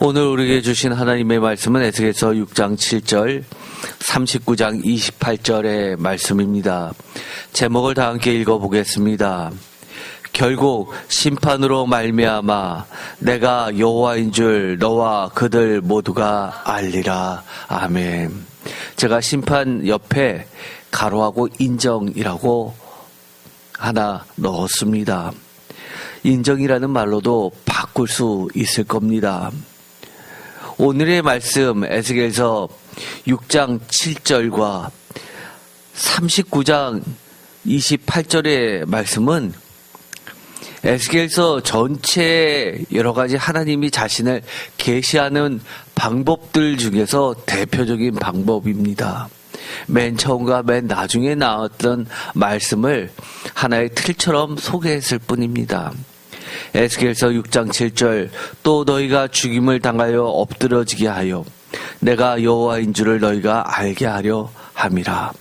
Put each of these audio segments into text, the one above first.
오늘 우리에게 주신 하나님의 말씀은 에스겔서 6장 7절, 39장 28절의 말씀입니다. 제목을 다 함께 읽어보겠습니다. 결국 심판으로 말미암아 내가 여호와인 줄 너와 그들 모두가 알리라. 아멘. 제가 심판 옆에 가로하고 인정이라고 하나 넣었습니다. 인정이라는 말로도 바꿀 수 있을 겁니다. 오늘의 말씀 에스겔서 6장 7절과 39장 28절의 말씀은 에스겔서 전체의 여러 가지 하나님이 자신을 계시하는 방법들 중에서 대표적인 방법입니다. 맨 처음과 맨 나중에 나왔던 말씀을 하나의 틀처럼 소개했을 뿐입니다. 에스겔서 6장 7절 또 너희가 죽임을 당하여 엎드러지게 하여 내가 여호와인 줄을 너희가 알게 하려 함이라.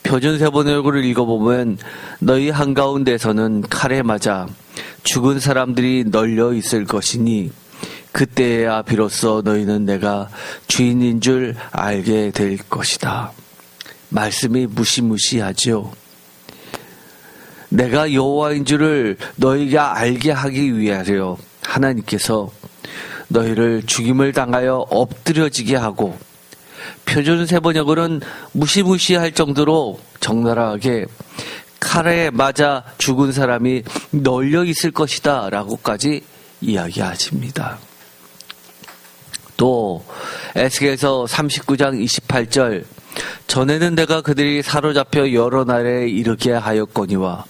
표준 세번역을 읽어보면 너희 한가운데서는 칼에 맞아 죽은 사람들이 널려 있을 것이니 그때야 비로소 너희는 내가 주인인 줄 알게 될 것이다. 말씀이 무시무시하죠. 내가 여호와인 줄을 너희가 알게 하기 위하여 하나님께서 너희를 죽임을 당하여 엎드려지게 하고, 표준 세번역으로는 무시무시할 정도로 적나라하게 칼에 맞아 죽은 사람이 널려 있을 것이다 라고까지 이야기하십니다. 또 에스겔서 39장 28절 전에는 내가 그들이 사로잡혀 여러 나라에 이르게 하였거니와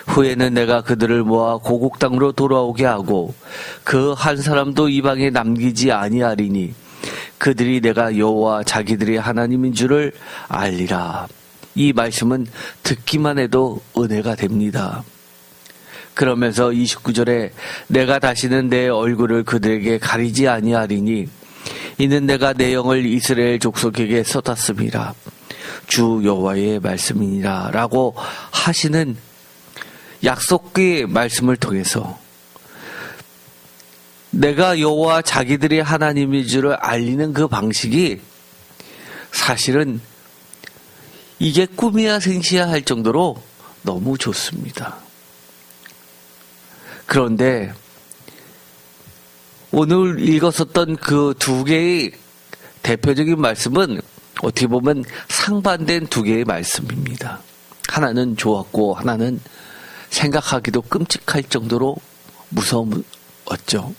후에는 내가 그들을 모아 고국 땅으로 돌아오게 하고 그 한 사람도 이방에 남기지 아니하리니 그들이 내가 여호와 자기들이 하나님인 줄을 알리라. 이 말씀은 듣기만 해도 은혜가 됩니다. 그러면서 29절에 내가 다시는 내 얼굴을 그들에게 가리지 아니하리니 이는 내가 내 영을 이스라엘 족속에게 쏟았음이라. 주 여호와의 말씀이니라 라고 하시는 약속의 말씀을 통해서 내가 여호와 자기들이 하나님인 줄을 알리는 그 방식이 사실은 이게 꿈이야 생시야 할 정도로 너무 좋습니다. 그런데 오늘 읽었었던 그 두 개의 대표적인 말씀은 어떻게 보면 상반된 두 개의 말씀입니다. 하나는 좋았고 하나는 생각하기도 끔찍할 정도로 무서웠죠.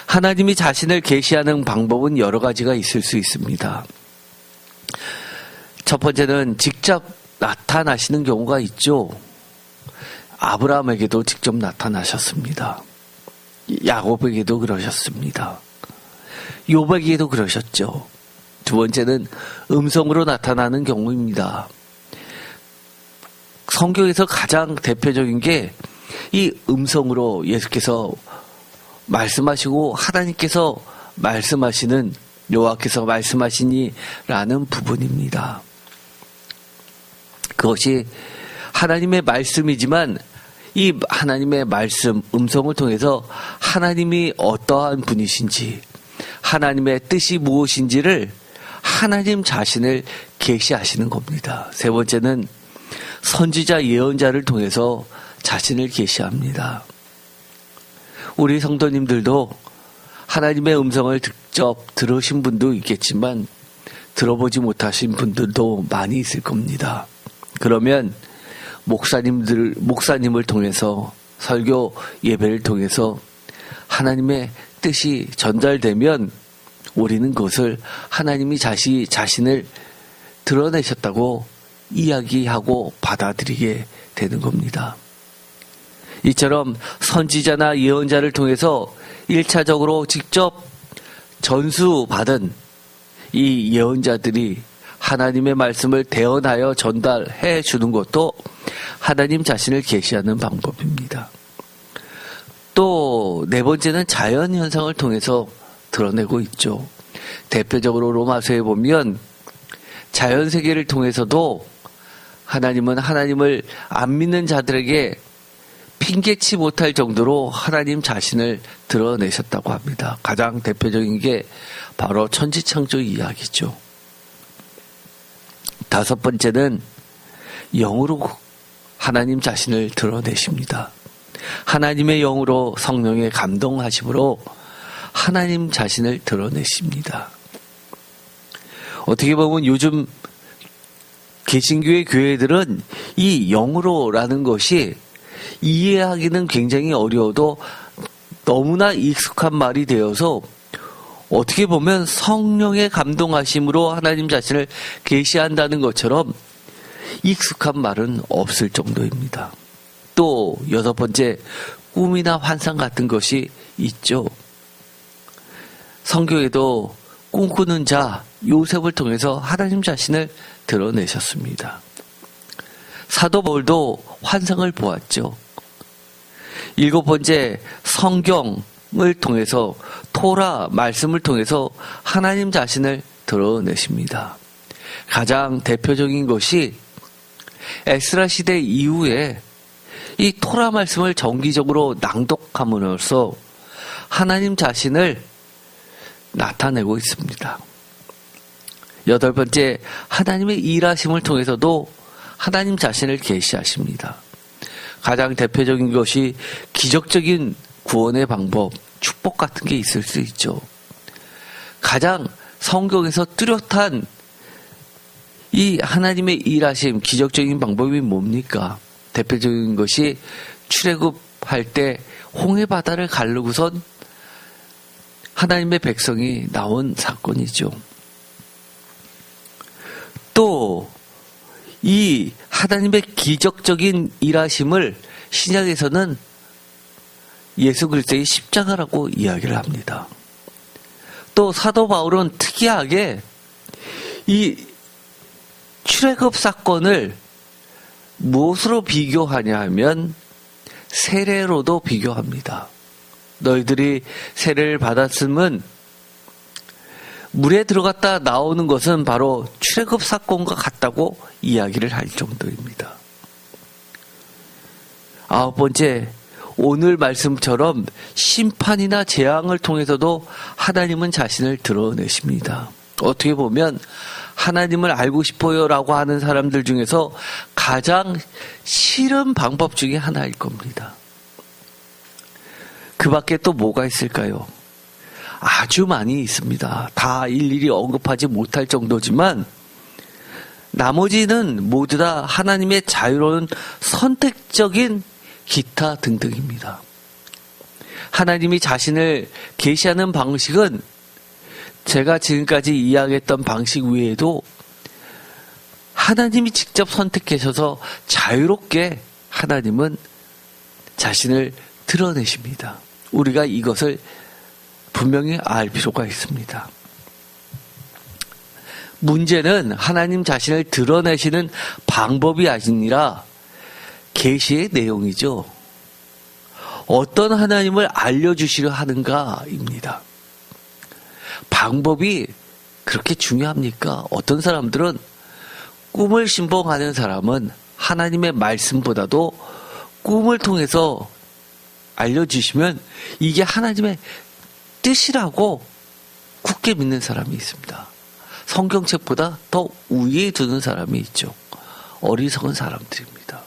하나님이 자신을 계시하는 방법은 여러 가지가 있을 수 있습니다. 첫 번째는 직접 나타나시는 경우가 있죠. 아브라함에게도 직접 나타나셨습니다. 야곱에게도 그러셨습니다. 욥에게도 그러셨죠. 두 번째는 음성으로 나타나는 경우입니다. 성경에서 가장 대표적인 게 이 음성으로 예수께서 말씀하시고 하나님께서 말씀하시는 여호와께서 말씀하시니라는 부분입니다. 그것이 하나님의 말씀이지만 이 하나님의 말씀, 음성을 통해서 하나님이 어떠한 분이신지, 하나님의 뜻이 무엇인지를 하나님 자신을 계시하시는 겁니다. 세 번째는 선지자 예언자를 통해서 자신을 계시합니다. 우리 성도님들도 하나님의 음성을 직접 들으신 분도 있겠지만 들어보지 못하신 분들도 많이 있을 겁니다. 그러면 목사님을 통해서 설교 예배를 통해서 하나님의 뜻이 전달되면 우리는 그것을 하나님이 자신을 드러내셨다고 이야기하고 받아들이게 되는 겁니다. 이처럼 선지자나 예언자를 통해서 1차적으로 직접 전수받은 이 예언자들이 하나님의 말씀을 대언하여 전달해 주는 것도 하나님 자신을 계시하는 방법입니다. 또 네 번째는 자연 현상을 통해서 드러내고 있죠. 대표적으로 로마서에 보면 자연 세계를 통해서도 하나님은 하나님을 안 믿는 자들에게 핑계치 못할 정도로 하나님 자신을 드러내셨다고 합니다. 가장 대표적인 게 바로 천지창조 이야기죠. 다섯 번째는 영으로 하나님 자신을 드러내십니다. 하나님의 영으로 성령의 감동하심으로 하나님 자신을 드러내십니다. 어떻게 보면 요즘 개신교의 교회들은 이 영으로라는 것이 이해하기는 굉장히 어려워도 너무나 익숙한 말이 되어서 어떻게 보면 성령의 감동하심으로 하나님 자신을 계시한다는 것처럼 익숙한 말은 없을 정도입니다. 또 여섯 번째, 꿈이나 환상 같은 것이 있죠. 성경에도 꿈꾸는 자 요셉을 통해서 하나님 자신을 드러내셨습니다. 사도 바울도 환상을 보았죠. 일곱 번째, 성경을 통해서 토라 말씀을 통해서 하나님 자신을 드러내십니다. 가장 대표적인 것이 에스라 시대 이후에 이 토라 말씀을 정기적으로 낭독함으로써 하나님 자신을 나타내고 있습니다. 여덟 번째, 하나님의 일하심을 통해서도 하나님 자신을 계시하십니다. 가장 대표적인 것이 기적적인 구원의 방법, 축복 같은 게 있을 수 있죠. 가장 성경에서 뚜렷한 이 하나님의 일하심, 기적적인 방법이 뭡니까? 대표적인 것이 출애굽할 때 홍해 바다를 가르고선 하나님의 백성이 나온 사건이죠. 또 이 하나님의 기적적인 일하심을 신약에서는 예수 그리스도의 십자가라고 이야기를 합니다. 또 사도 바울은 특이하게 이 출애굽 사건을 무엇으로 비교하냐 하면 세례로도 비교합니다. 너희들이 세례를 받았음은 물에 들어갔다 나오는 것은 바로 출애굽 사건과 같다고 이야기를 할 정도입니다. 아홉 번째, 오늘 말씀처럼 심판이나 재앙을 통해서도 하나님은 자신을 드러내십니다. 어떻게 보면 하나님을 알고 싶어요라고 하는 사람들 중에서 가장 싫은 방법 중에 하나일 겁니다. 그 밖에 또 뭐가 있을까요? 아주 많이 있습니다. 다 일일이 언급하지 못할 정도지만 나머지는 모두 다 하나님의 자유로운 선택적인 기타 등등입니다. 하나님이 자신을 계시하는 방식은 제가 지금까지 이야기했던 방식 외에도 하나님이 직접 선택하셔서 자유롭게 하나님은 자신을 드러내십니다. 우리가 이것을 분명히 알 필요가 있습니다. 문제는 하나님 자신을 드러내시는 방법이 아니라 계시의 내용이죠. 어떤 하나님을 알려주시려 하는가입니다. 방법이 그렇게 중요합니까? 어떤 사람들은 꿈을 신봉하는 사람은 하나님의 말씀보다도 꿈을 통해서 알려주시면 이게 하나님의 뜻이라고 굳게 믿는 사람이 있습니다. 성경책보다 더 우위에 두는 사람이 있죠. 어리석은 사람들입니다.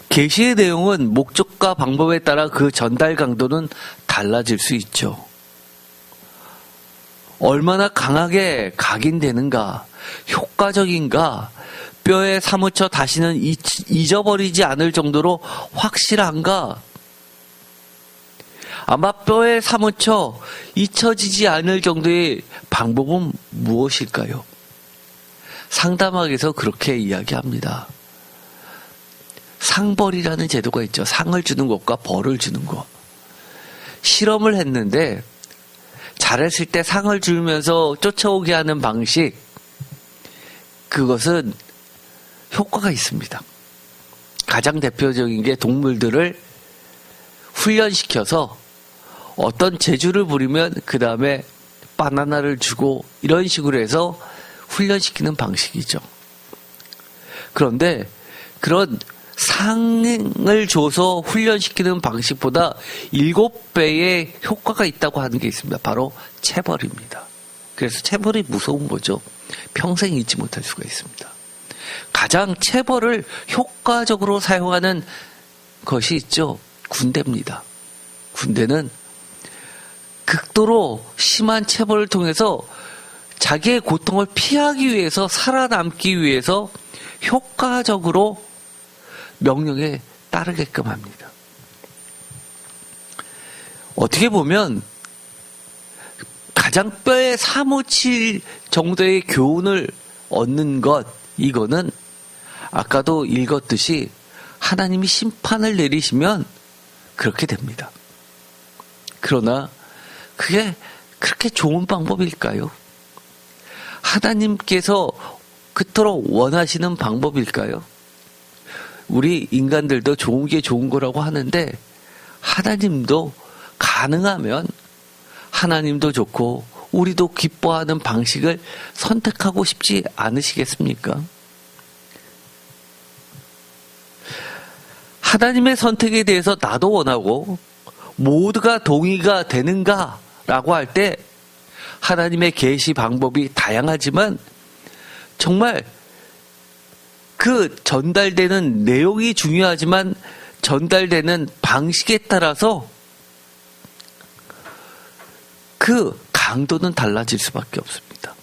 계시의 내용은 목적과 방법에 따라 그 전달 강도는 달라질 수 있죠. 얼마나 강하게 각인되는가, 효과적인가, 뼈에 사무쳐 다시는 잊어버리지 않을 정도로 확실한가, 아마 뼈에 사무쳐 잊혀지지 않을 정도의 방법은 무엇일까요? 상담학에서 그렇게 이야기합니다. 상벌이라는 제도가 있죠. 상을 주는 것과 벌을 주는 것. 실험을 했는데 잘했을 때 상을 주면서 쫓아오게 하는 방식, 그것은 효과가 있습니다. 가장 대표적인 게 동물들을 훈련시켜서 어떤 재주를 부리면 그 다음에 바나나를 주고 이런 식으로 해서 훈련시키는 방식이죠. 그런데 그런 상을 줘서 훈련시키는 방식보다 7배의 효과가 있다고 하는 게 있습니다. 바로 체벌입니다. 그래서 체벌이 무서운 거죠. 평생 잊지 못할 수가 있습니다. 가장 체벌을 효과적으로 사용하는 것이 있죠. 군대입니다. 군대는 극도로 심한 체벌을 통해서 자기의 고통을 피하기 위해서, 살아남기 위해서 효과적으로 명령에 따르게끔 합니다. 어떻게 보면 가장 뼈에 사무칠 정도의 교훈을 얻는 것, 이거는 아까도 읽었듯이 하나님이 심판을 내리시면 그렇게 됩니다. 그러나 그게 그렇게 좋은 방법일까요? 하나님께서 그토록 원하시는 방법일까요? 우리 인간들도 좋은 게 좋은 거라고 하는데 하나님도 가능하면 하나님도 좋고 우리도 기뻐하는 방식을 선택하고 싶지 않으시겠습니까? 하나님의 선택에 대해서 나도 원하고 모두가 동의가 되는가? 라고 할 때 하나님의 계시 방법이 다양하지만 정말 그 전달되는 내용이 중요하지만 전달되는 방식에 따라서 그 강도는 달라질 수밖에 없습니다.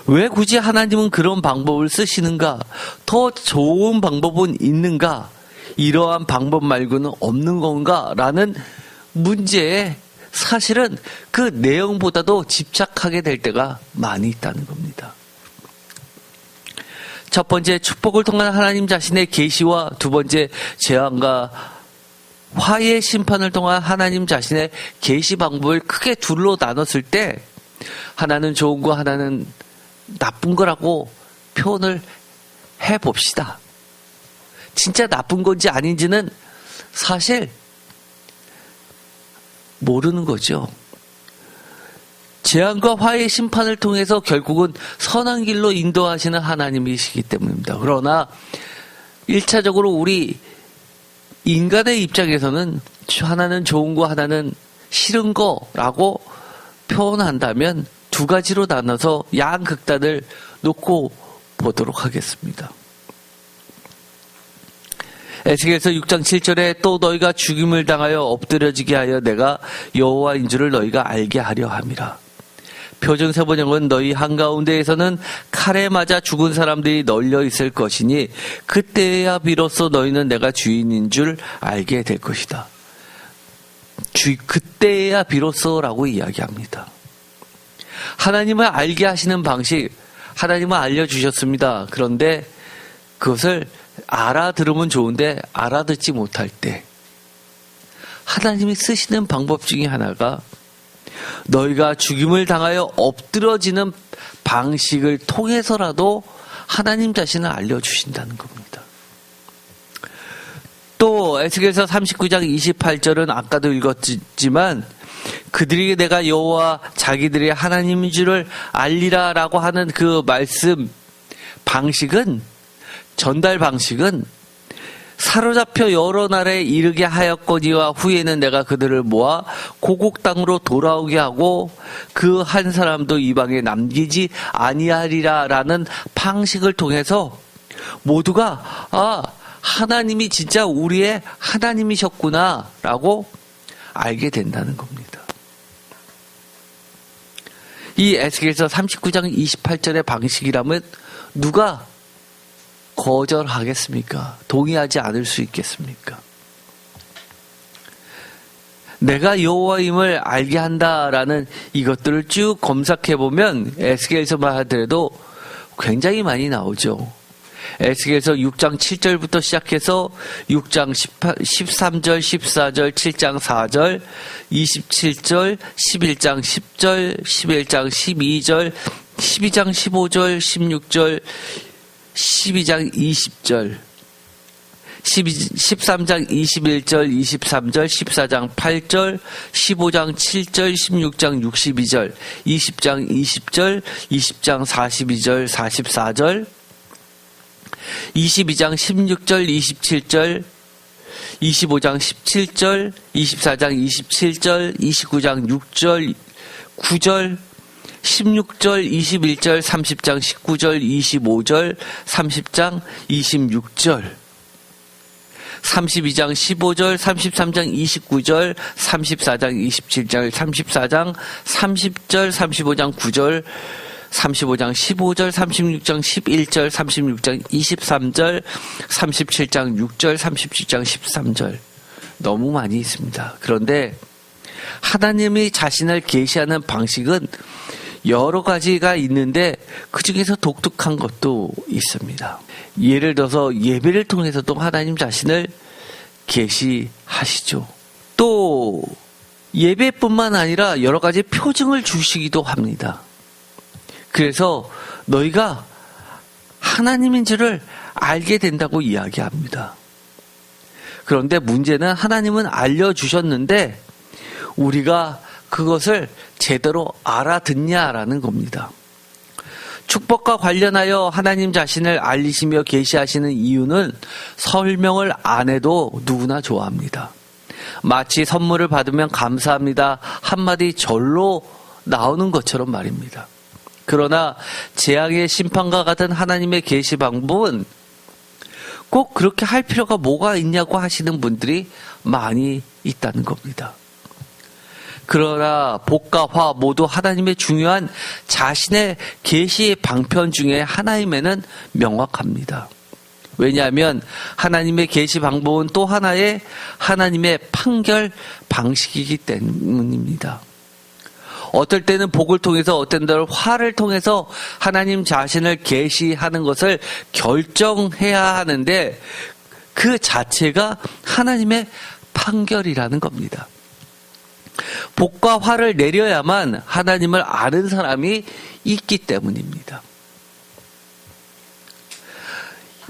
왜 굳이 하나님은 그런 방법을 쓰시는가? 더 좋은 방법은 있는가? 이러한 방법 말고는 없는 건가? 라는 문제에 사실은 그 내용보다도 집착하게 될 때가 많이 있다는 겁니다. 첫 번째, 축복을 통한 하나님 자신의 계시와 두 번째, 재앙과 화해의 심판을 통한 하나님 자신의 계시 방법을 크게 둘로 나눴을 때 하나는 좋은 거, 하나는 나쁜 거라고 표현을 해봅시다. 진짜 나쁜 건지 아닌지는 사실 모르는 거죠. 재앙과 화해의 심판을 통해서 결국은 선한 길로 인도하시는 하나님이시기 때문입니다. 그러나 1차적으로 우리 인간의 입장에서는 하나는 좋은 거, 하나는 싫은 거라고 표현한다면 두 가지로 나눠서 양극단을 놓고 보도록 하겠습니다. 에스겔서 6장 7절에 또 너희가 죽임을 당하여 엎드려지게 하여 내가 여호와인 줄을 너희가 알게 하려 함이라. 표준세번역은 너희 한가운데에서는 칼에 맞아 죽은 사람들이 널려 있을 것이니 그때야 비로소 너희는 내가 주인인 줄 알게 될 것이다. 그때야 비로소라고 이야기합니다. 하나님을 알게 하시는 방식, 하나님은 알려주셨습니다. 그런데 그것을 알아들으면 좋은데 알아듣지 못할 때 하나님이 쓰시는 방법 중에 하나가 너희가 죽임을 당하여 엎드러지는 방식을 통해서라도 하나님 자신을 알려주신다는 겁니다. 또 에스겔서 39장 28절은 아까도 읽었지만 그들에게 내가 여호와 자기들의 하나님인 줄을 알리라 라고 하는 그 말씀 방식은, 전달 방식은 사로잡혀 여러 나라에 이르게 하였거니와 후에는 내가 그들을 모아 고국 땅으로 돌아오게 하고 그 한 사람도 이방에 남기지 아니하리라 라는 방식을 통해서 모두가 하나님이 진짜 우리의 하나님이셨구나 라고 알게 된다는 겁니다. 이 에스겔서 39장 28절의 방식이라면 누가 거절하겠습니까? 동의하지 않을 수 있겠습니까? 내가 여호와임을 알게 한다라는 이것들을 쭉 검색해보면 에스겔서만 하더라도 굉장히 많이 나오죠. 에스겔서 6장 7절부터 시작해서 6장 13절, 14절, 7장 4절, 27절, 11장 10절, 11장 12절, 12장 15절, 16절, 12장 20절, 13장 21절, 23절, 14장 8절, 15장 7절, 16장 62절, 20장 20절, 20장 42절, 44절, 22장 16절, 27절, 25장 17절, 24장 27절, 29장 6절, 9절, 16절, 21절, 30장 19절, 25절, 30장 26절, 32장 15절, 33장 29절, 34장 27절, 34장 30절, 35장 9절, 35장 15절, 36장 11절, 36장 23절, 37장 6절, 37장 13절. 너무 많이 있습니다. 그런데 하나님이 자신을 계시하는 방식은 여러 가지가 있는데 그 중에서 독특한 것도 있습니다. 예를 들어서 예배를 통해서도 하나님 자신을 계시하시죠. 또 예배뿐만 아니라 여러 가지 표징을 주시기도 합니다. 그래서 너희가 하나님인 줄을 알게 된다고 이야기합니다. 그런데 문제는 하나님은 알려주셨는데 우리가 그것을 제대로 알아듣냐라는 겁니다. 축복과 관련하여 하나님 자신을 알리시며 계시하시는 이유는 설명을 안 해도 누구나 좋아합니다. 마치 선물을 받으면 감사합니다 한마디 절로 나오는 것처럼 말입니다. 그러나 재앙의 심판과 같은 하나님의 계시 방법은 꼭 그렇게 할 필요가 뭐가 있냐고 하시는 분들이 많이 있다는 겁니다. 그러나 복과 화 모두 하나님의 중요한 자신의 계시 방편 중에 하나임에는 명확합니다. 왜냐하면 하나님의 계시 방법은 또 하나의 하나님의 판결 방식이기 때문입니다. 어떨 때는 복을 통해서 어떤 때는 화를 통해서 하나님 자신을 계시하는 것을 결정해야 하는데 그 자체가 하나님의 판결이라는 겁니다. 복과 화를 내려야만 하나님을 아는 사람이 있기 때문입니다.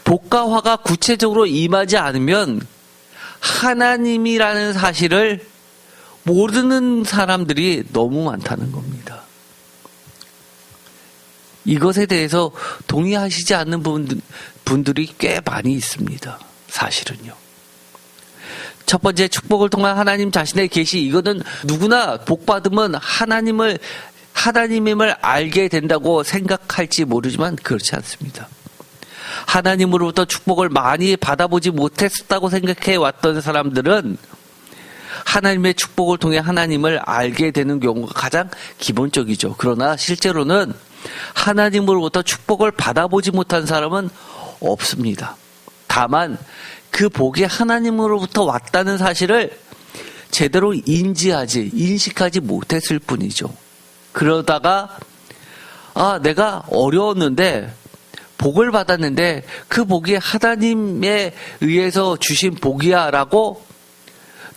복과 화가 구체적으로 임하지 않으면 하나님이라는 사실을 모르는 사람들이 너무 많다는 겁니다. 이것에 대해서 동의하시지 않는 분들이 꽤 많이 있습니다. 사실은요. 첫 번째, 축복을 통한 하나님 자신의 계시, 이거는 누구나 복 받으면 하나님임을 알게 된다고 생각할지 모르지만 그렇지 않습니다. 하나님으로부터 축복을 많이 받아보지 못했다고 생각해 왔던 사람들은 하나님의 축복을 통해 하나님을 알게 되는 경우가 가장 기본적이죠. 그러나 실제로는 하나님으로부터 축복을 받아보지 못한 사람은 없습니다. 다만 그 복이 하나님으로부터 왔다는 사실을 제대로 인식하지 못했을 뿐이죠. 그러다가 내가 어려웠는데 복을 받았는데 그 복이 하나님에 의해서 주신 복이야 라고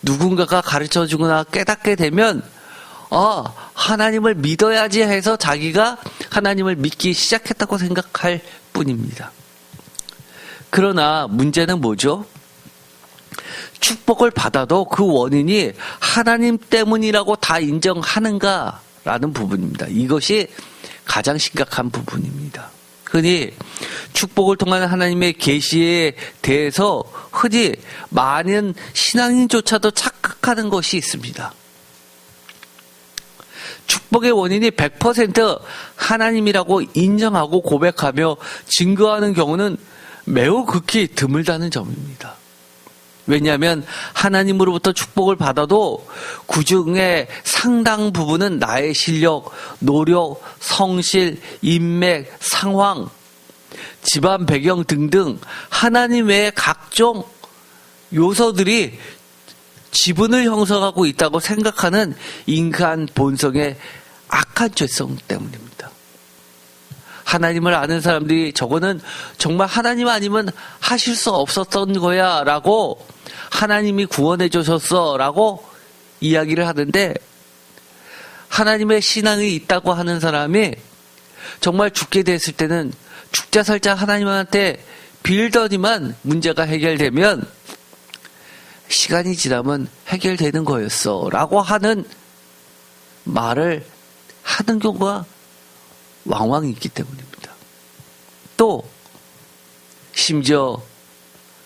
누군가가 가르쳐주거나 깨닫게 되면 하나님을 믿어야지 해서 자기가 하나님을 믿기 시작했다고 생각할 뿐입니다. 그러나 문제는 뭐죠? 축복을 받아도 그 원인이 하나님 때문이라고 다 인정하는가라는 부분입니다. 이것이 가장 심각한 부분입니다. 흔히 축복을 통한 하나님의 계시에 대해서 흔히 많은 신앙인조차도 착각하는 것이 있습니다. 축복의 원인이 100% 하나님이라고 인정하고 고백하며 증거하는 경우는 매우 극히 드물다는 점입니다. 왜냐하면 하나님으로부터 축복을 받아도 그 중에 상당 부분은 나의 실력, 노력, 성실, 인맥, 상황, 집안 배경 등등 하나님 외의 각종 요소들이 지분을 형성하고 있다고 생각하는 인간 본성의 악한 죄성 때문입니다. 하나님을 아는 사람들이 저거는 정말 하나님 아니면 하실 수 없었던 거야 라고 하나님이 구원해 주셨어 라고 이야기를 하는데 하나님의 신앙이 있다고 하는 사람이 정말 죽게 됐을 때는 죽자 살자 하나님한테 빌더니만 문제가 해결되면 시간이 지나면 해결되는 거였어 라고 하는 말을 하는 경우가 왕왕 있기 때문입니다. 또 심지어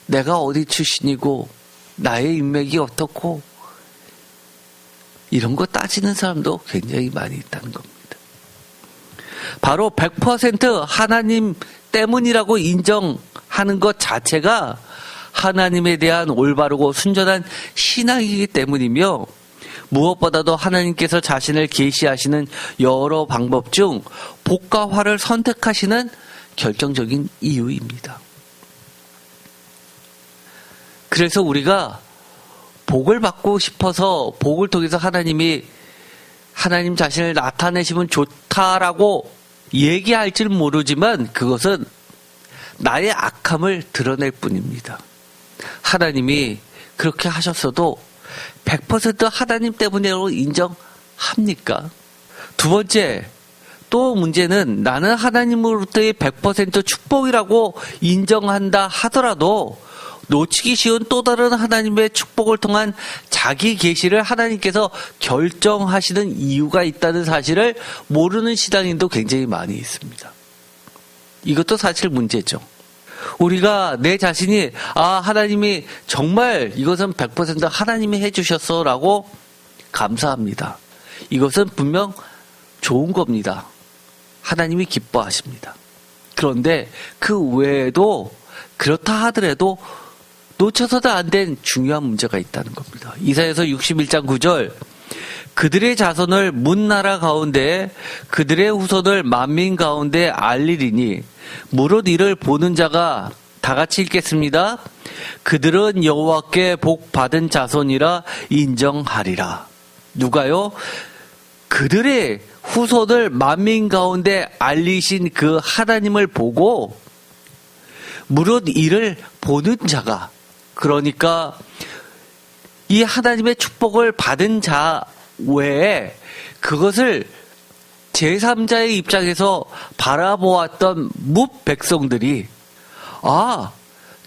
내가 어디 출신이고 나의 인맥이 어떻고 이런 거 따지는 사람도 굉장히 많이 있다는 겁니다. 바로 100% 하나님 때문이라고 인정하는 것 자체가 하나님에 대한 올바르고 순전한 신앙이기 때문이며, 무엇보다도 하나님께서 자신을 계시하시는 여러 방법 중 복과 화를 선택하시는 결정적인 이유입니다. 그래서 우리가 복을 받고 싶어서 복을 통해서 하나님 자신을 나타내시면 좋다라고 얘기할 줄 모르지만 그것은 나의 악함을 드러낼 뿐입니다. 하나님이 그렇게 하셨어도 100% 하나님 때문이라고 인정합니까? 두 번째, 또 문제는 나는 하나님으로부터의 100% 축복이라고 인정한다 하더라도 놓치기 쉬운 또 다른 하나님의 축복을 통한 자기 계시를 하나님께서 결정하시는 이유가 있다는 사실을 모르는 신앙인도 굉장히 많이 있습니다. 이것도 사실 문제죠. 우리가 내 자신이 하나님이 정말 이것은 100% 하나님이 해주셨어 라고 감사합니다. 이것은 분명 좋은 겁니다. 하나님이 기뻐하십니다. 그런데 그 외에도 그렇다 하더라도 놓쳐서도 안 된 중요한 문제가 있다는 겁니다. 이사야서 61장 9절, 그들의 자손을 문나라 가운데 그들의 후손을 만민 가운데 알리리니 무릇 이를 보는 자가 다 같이 읽겠습니다. 그들은 여호와께 복 받은 자손이라 인정하리라. 누가요? 그들의 후손을 만민 가운데 알리신 그 하나님을 보고 무릇 이를 보는 자가, 그러니까 이 하나님의 축복을 받은 자 외에 그것을 제3자의 입장에서 바라보았던 뭇백성들이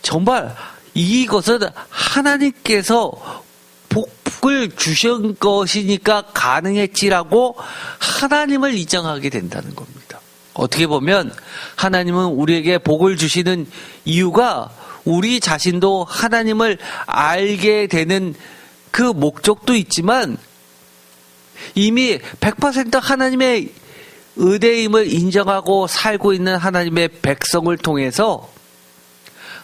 정말 이것은 하나님께서 복을 주신 것이니까 가능했지라고 하나님을 인정하게 된다는 겁니다. 어떻게 보면 하나님은 우리에게 복을 주시는 이유가 우리 자신도 하나님을 알게 되는 그 목적도 있지만 이미 100% 하나님의 의대임을 인정하고 살고 있는 하나님의 백성을 통해서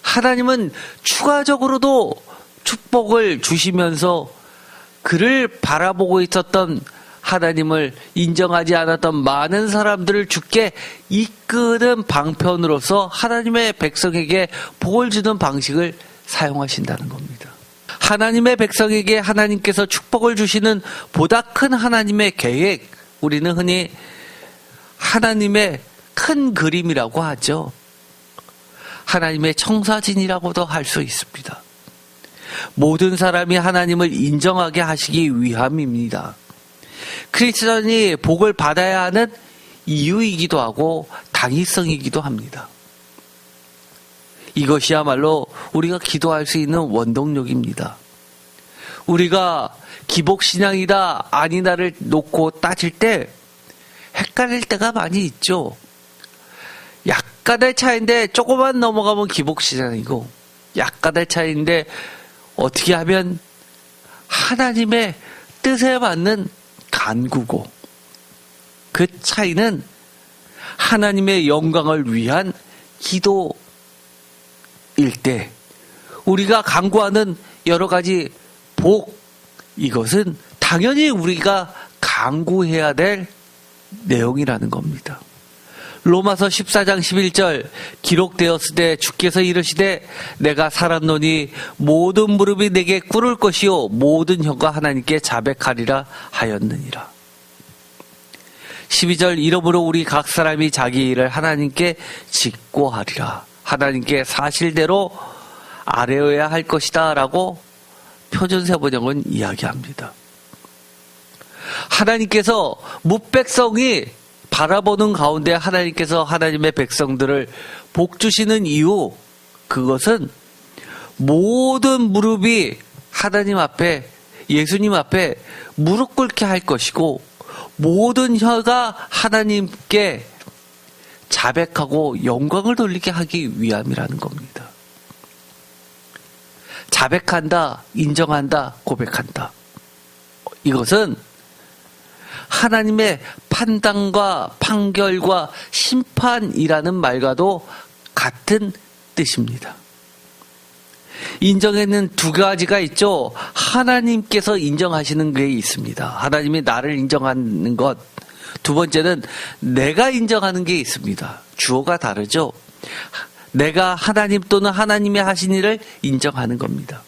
하나님은 추가적으로도 축복을 주시면서 그를 바라보고 있었던 하나님을 인정하지 않았던 많은 사람들을 주께 이끄는 방편으로서 하나님의 백성에게 복을 주는 방식을 사용하신다는 겁니다. 하나님의 백성에게 하나님께서 축복을 주시는 보다 큰 하나님의 계획, 우리는 흔히 하나님의 큰 그림이라고 하죠. 하나님의 청사진이라고도 할 수 있습니다. 모든 사람이 하나님을 인정하게 하시기 위함입니다. 크리스천이 복을 받아야 하는 이유이기도 하고 당위성이기도 합니다. 이것이야말로 우리가 기도할 수 있는 원동력입니다. 우리가 기복신앙이다 아니다를 놓고 따질 때 헷갈릴 때가 많이 있죠. 약간의 차이인데 조금만 넘어가면 기복신앙이고, 약간의 차이인데 어떻게 하면 하나님의 뜻에 맞는 간구고, 그 차이는 하나님의 영광을 위한 기도일 때 우리가 간구하는 여러 가지 복, 이것은 당연히 우리가 간구해야 될 내용이라는 겁니다. 로마서 14장 11절, 기록되었으되 주께서 이르시되 내가 살았노니 모든 무릎이 내게 꿇을 것이요 모든 혀가 하나님께 자백하리라 하였느니라. 12절, 이러므로 우리 각 사람이 자기 일을 하나님께 직고하리라. 하나님께 사실대로 아뢰어야 할 것이다 라고 표준세번역은 이야기합니다. 하나님께서 뭇백성이 바라보는 가운데 하나님께서 하나님의 백성들을 복 주시는 이유, 그것은 모든 무릎이 하나님 앞에, 예수님 앞에 무릎 꿇게 할 것이고 모든 혀가 하나님께 자백하고 영광을 돌리게 하기 위함이라는 겁니다. 자백한다, 인정한다, 고백한다. 이것은 하나님의 판단과 판결과 심판이라는 말과도 같은 뜻입니다. 인정에는 두 가지가 있죠. 하나님께서 인정하시는 게 있습니다. 하나님이 나를 인정하는 것. 두 번째는 내가 인정하는 게 있습니다. 주어가 다르죠. 내가 하나님 또는 하나님의 하신 일을 인정하는 겁니다.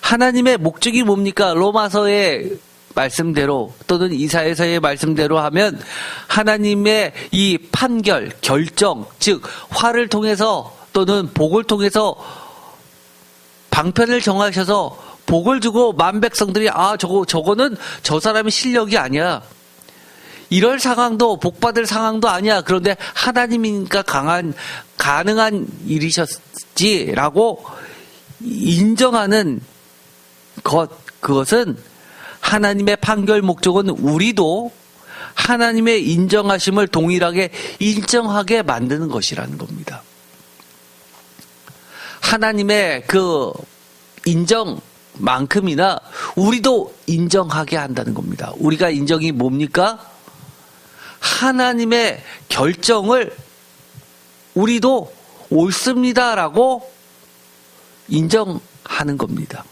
하나님의 목적이 뭡니까? 로마서의 말씀대로 또는 이사야서의 말씀대로 하면 하나님의 이 판결, 결정, 즉 화를 통해서 또는 복을 통해서 방편을 정하셔서 복을 주고 만백성들이 저거는 저 사람의 실력이 아니야. 이럴 상황도 복받을 상황도 아니야. 그런데 하나님이니까 가능한 일이셨지라고 인정하는 그것은 하나님의 판결 목적은 우리도 하나님의 인정하심을 동일하게 인정하게 만드는 것이라는 겁니다. 하나님의 그 인정만큼이나 우리도 인정하게 한다는 겁니다. 우리가 인정이 뭡니까? 하나님의 결정을 우리도 옳습니다라고 인정하는 겁니다.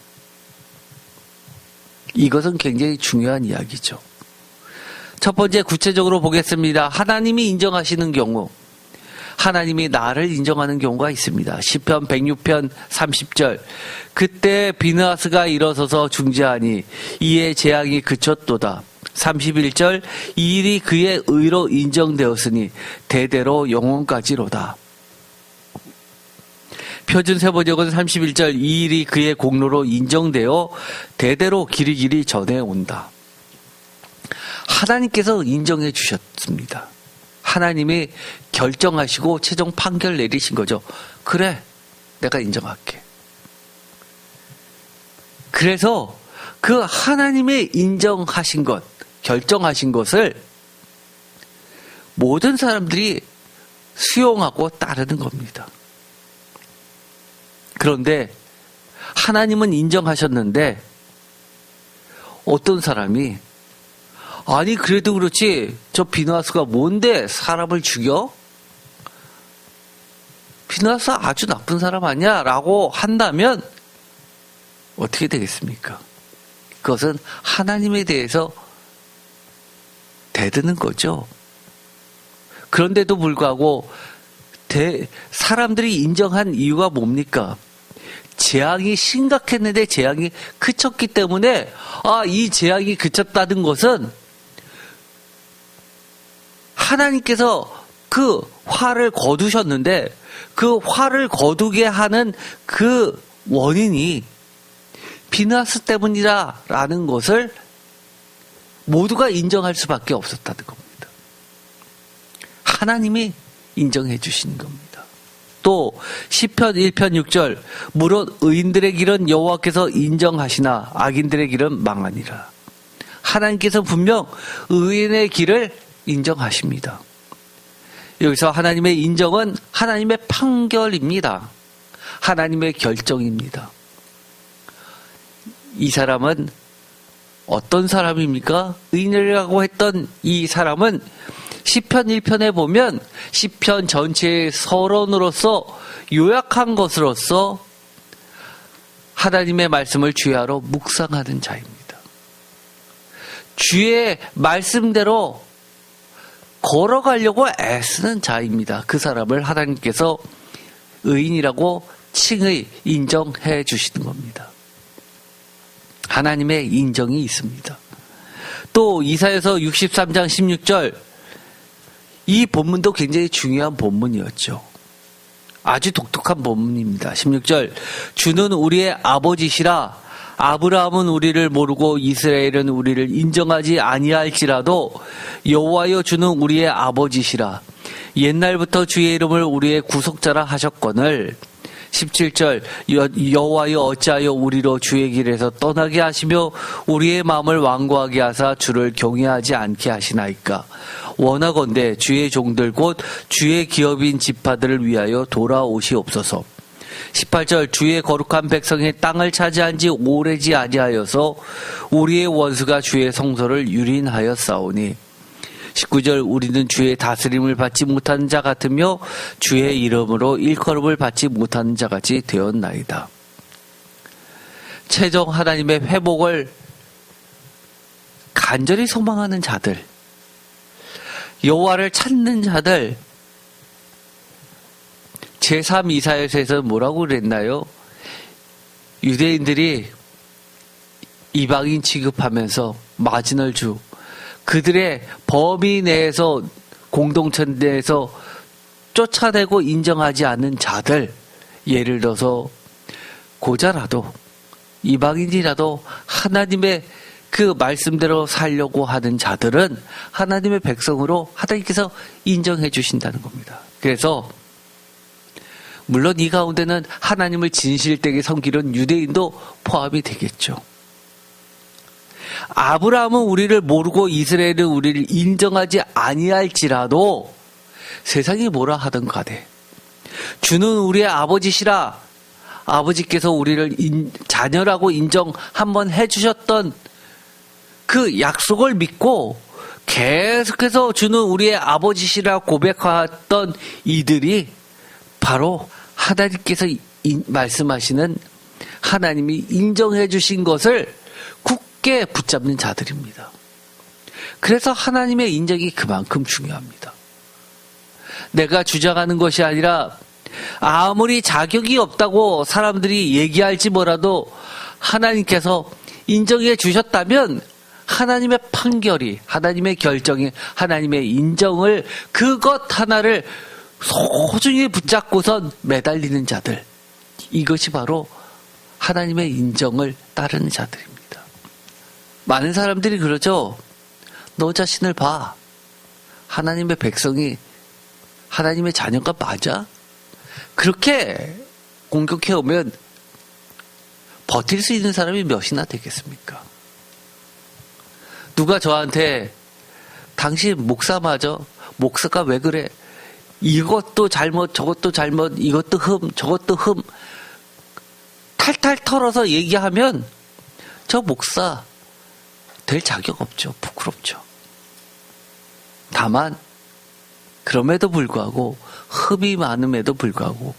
이것은 굉장히 중요한 이야기죠. 첫 번째 구체적으로 보겠습니다. 하나님이 인정하시는 경우, 하나님이 나를 인정하는 경우가 있습니다. 시편 106편 30절 그때 비느하스가 일어서서 중재하니 이에 재앙이 그쳤도다. 31절 이 일이 그의 의로 인정되었으니 대대로 영원까지로다. 표준세번역은 31절 이 일이 그의 공로로 인정되어 대대로 길이길이 전해온다. 하나님께서 인정해 주셨습니다. 하나님이 결정하시고 최종 판결 내리신 거죠. 그래, 내가 인정할게. 그래서 그 하나님의 인정하신 것, 결정하신 것을 모든 사람들이 수용하고 따르는 겁니다. 그런데 하나님은 인정하셨는데 어떤 사람이 아니 그래도 그렇지 저 비느하스가 뭔데 사람을 죽여? 비느하스 아주 나쁜 사람 아니야? 라고 한다면 어떻게 되겠습니까? 그것은 하나님에 대해서 대드는 거죠. 그런데도 불구하고 사람들이 인정한 이유가 뭡니까? 재앙이 심각했는데 재앙이 그쳤기 때문에 이 재앙이 그쳤다는 것은 하나님께서 그 화를 거두셨는데 그 화를 거두게 하는 그 원인이 비느하스 때문이라는 것을 모두가 인정할 수밖에 없었다는 겁니다. 하나님이 인정해 주시는 겁니다. 또 시편 1편 6절 물론 의인들의 길은 여호와께서 인정하시나 악인들의 길은 망하니라. 하나님께서 분명 의인의 길을 인정하십니다. 여기서 하나님의 인정은 하나님의 판결입니다. 하나님의 결정입니다. 이 사람은 어떤 사람입니까? 의인이라고 했던 이 사람은 시편 1편에 보면 시편 전체의 서론으로서 요약한 것으로서 하나님의 말씀을 주야로 묵상하는 자입니다. 주의 말씀대로 걸어가려고 애쓰는 자입니다. 그 사람을 하나님께서 의인이라고 칭의 인정해 주시는 겁니다. 하나님의 인정이 있습니다. 또 이사야서 63장 16절 이 본문도 굉장히 중요한 본문이었죠. 아주 독특한 본문입니다. 16절 주는 우리의 아버지시라 아브라함은 우리를 모르고 이스라엘은 우리를 인정하지 아니할지라도 여호와여 주는 우리의 아버지시라 옛날부터 주의 이름을 우리의 구속자라 하셨거늘 17절 여호와여 어찌하여 우리로 주의 길에서 떠나게 하시며 우리의 마음을 완고하게 하사 주를 경외하지 않게 하시나이까. 원하건대 주의 종들 곧 주의 기업인 지파들을 위하여 돌아오시옵소서. 18절 주의 거룩한 백성의 땅을 차지한 지 오래지 아니하여서 우리의 원수가 주의 성소를 유린하였사오니. 19절 우리는 주의 다스림을 받지 못하는 자 같으며 주의 이름으로 일컬음을 받지 못하는 자 같이 되었나이다. 최종 하나님의 회복을 간절히 소망하는 자들, 여호와를 찾는 자들, 제3이사야서에서 뭐라고 그랬나요? 유대인들이 이방인 취급하면서 마지널주, 그들의 범위 내에서 공동체 내에서 쫓아내고 인정하지 않는 자들, 예를 들어서 고자라도 이방인이라도 하나님의 그 말씀대로 살려고 하는 자들은 하나님의 백성으로 하나님께서 인정해 주신다는 겁니다. 그래서 물론 이 가운데는 하나님을 진실되게 섬기는 유대인도 포함이 되겠죠. 아브라함은 우리를 모르고 이스라엘은 우리를 인정하지 아니할지라도 세상이 뭐라 하든 간에 주는 우리의 아버지시라, 아버지께서 우리를 자녀라고 인정 한번 해주셨던 그 약속을 믿고 계속해서 주는 우리의 아버지시라 고백했던 이들이 바로 하나님께서 말씀하시는 하나님이 인정해 주신 것을 굳게 붙잡는 자들입니다. 그래서 하나님의 인정이 그만큼 중요합니다. 내가 주장하는 것이 아니라 아무리 자격이 없다고 사람들이 얘기할지 뭐라도 하나님께서 인정해 주셨다면 하나님의 판결이, 하나님의 결정이, 하나님의 인정을, 그것 하나를 소중히 붙잡고선 매달리는 자들, 이것이 바로 하나님의 인정을 따르는 자들입니다. 많은 사람들이 그러죠. 너 자신을 봐. 하나님의 백성이 하나님의 자녀가 맞아? 그렇게 공격해오면 버틸 수 있는 사람이 몇이나 되겠습니까? 누가 저한테 당신 목사마저, 목사가 왜 그래? 이것도 잘못, 저것도 잘못, 이것도 흠, 저것도 흠, 탈탈 털어서 얘기하면 저 목사 될 자격 없죠. 부끄럽죠. 다만 그럼에도 불구하고, 흠이 많음에도 불구하고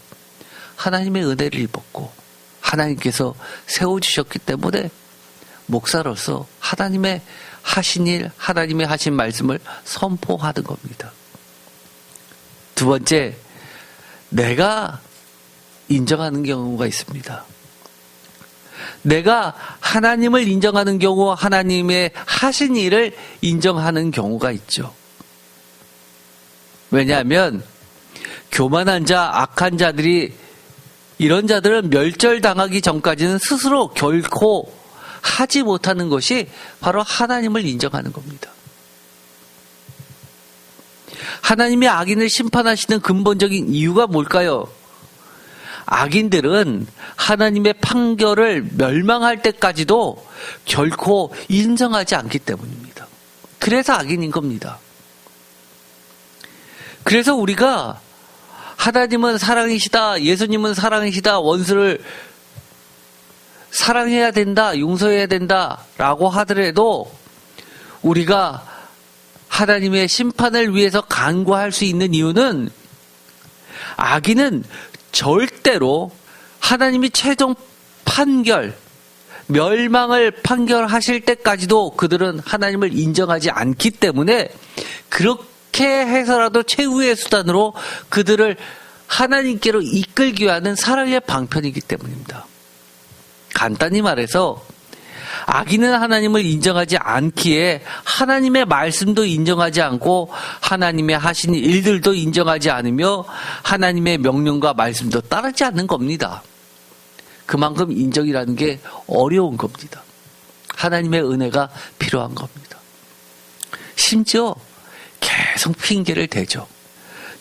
하나님의 은혜를 입었고 하나님께서 세워주셨기 때문에 목사로서 하나님의 하신 일, 하나님의 하신 말씀을 선포하는 겁니다. 두 번째, 내가 인정하는 경우가 있습니다. 내가 하나님을 인정하는 경우, 하나님의 하신 일을 인정하는 경우가 있죠. 왜냐하면 교만한 자, 악한 자들이, 이런 자들은 멸절당하기 전까지는 스스로 결코 하지 못하는 것이 바로 하나님을 인정하는 겁니다. 하나님이 악인을 심판하시는 근본적인 이유가 뭘까요? 악인들은 하나님의 판결을 멸망할 때까지도 결코 인정하지 않기 때문입니다. 그래서 악인인 겁니다. 그래서 우리가 하나님은 사랑이시다, 예수님은 사랑이시다, 원수를 사랑해야 된다, 용서해야 된다 라고 하더라도 우리가 하나님의 심판을 위해서 간구할 수 있는 이유는, 악인은 절대로 하나님이 최종 판결, 멸망을 판결하실 때까지도 그들은 하나님을 인정하지 않기 때문에 그렇게 해서라도 최후의 수단으로 그들을 하나님께로 이끌기 위한 사랑의 방편이기 때문입니다. 간단히 말해서 악인은 하나님을 인정하지 않기에 하나님의 말씀도 인정하지 않고 하나님의 하신 일들도 인정하지 않으며 하나님의 명령과 말씀도 따르지 않는 겁니다. 그만큼 인정이라는 게 어려운 겁니다. 하나님의 은혜가 필요한 겁니다. 심지어 계속 핑계를 대죠.